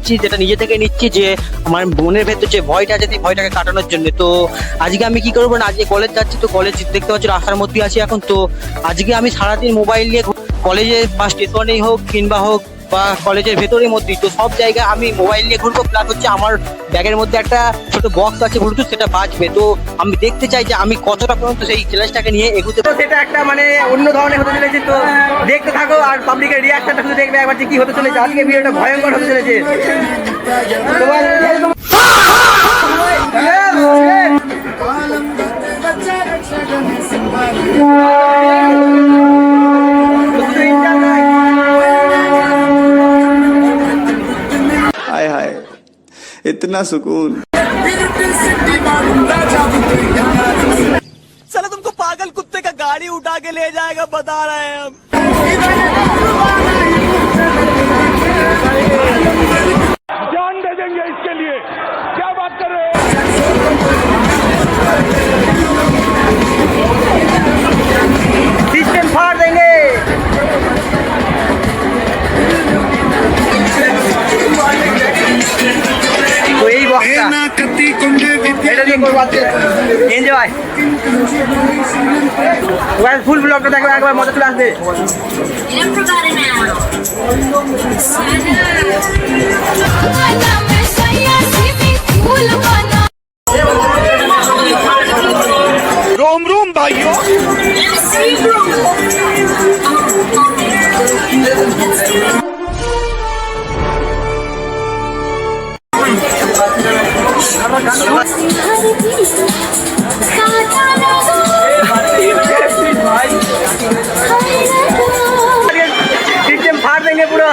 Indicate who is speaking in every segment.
Speaker 1: নিচ্ছি, যেটা নিজে থেকে নিচ্ছি, যে আমার মনের ভেতর যে ভয়টা আছে সেই ভয়টাকে কাটানোর জন্য। তো আজকে আমি কি করবো না, আজকে কলেজ যাচ্ছি, তো কলেজ দেখতে পাচ্ছি রাস্তার মধ্যে আছি এখন। তো আজকে আমি সারাদিন মোবাইল নিয়ে কলেজে বা স্টেশনেই হোক কিংবা হোক বা কলেজের ভেতরের মধ্যেই, তো সব জায়গায় আমি মোবাইল নিয়ে ঘুরবো। প্লাস হচ্ছে আমার ব্যাগের মধ্যে একটা ছোট বক্স আছে ব্লুটুথ, সেটা বাজবে। তো আমি দেখতে চাই যে আমি কতটা পর্যন্ত সেই চ্যালেঞ্জটাকে নিয়ে এগোতে পারি। সেটা একটা মানে অন্য ধরনের হতে চলেছে, তো দেখতে থাকো আর পাবলিকের রিয়াকশনটা শুধু দেখবে একবার যে কি হতে চলেছে। আজকে ভিডিওটা ভয়ঙ্কর হতে চলেছে।
Speaker 2: हाय हाय इतना सुकून।
Speaker 3: साला तुमको पागल कुत्ते का गाड़ी उठा के ले जाएगा, बता रहे हैं हम।
Speaker 4: जान दे देंगे इसके लिए, क्या बात कर रहे हैं?
Speaker 1: सिस्टम फाड़ देंगे। तो यही बॉक्सটা এটা দিয়ে করব আজকে এনজয়। গাইস ফুল ব্লগটা দেখো, একবার মজা চলে আসবে।
Speaker 4: रोम रोम भाइयों,
Speaker 1: सिस्टम फाड़ देंगे पूरा।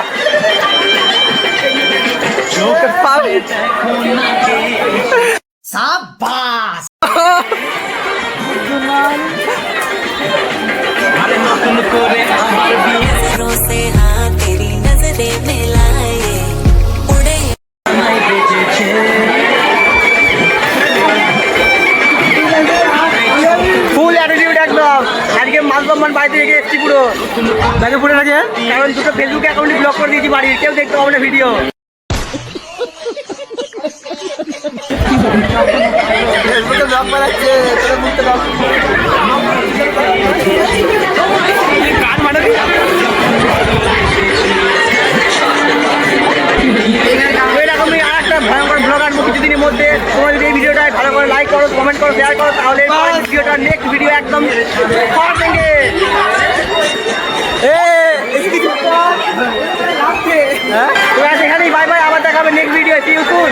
Speaker 1: शाबाश।
Speaker 5: से हाँ तेरी नजरें मिलाए उड़े
Speaker 1: ফুল অ্যাটিটিউড একদম। আজকে মালদমান বাড়িতে রেখে এসেছি পুরো ব্যাগে পড়ে গেছে, কারণ দুটো ফেসবুক অ্যাকাউন্টে ব্লক করে দিয়েছি বাড়ির, কেউ দেখতে পাবে না ভিডিও। এরকমই আর একটা ভয়ঙ্কর ব্লগ আসবো কিছুদিনের মধ্যে। তোমরা যদি এই ভিডিওটা ভালো করে লাইক করো, কমেন্ট করো, শেয়ার করো, তাহলে ভিডিওটা নেক্সট ভিডিও একদম ফাड़ देंगे। তো এখানেই বাই বাই, আবার দেখাবে next video. See you soon.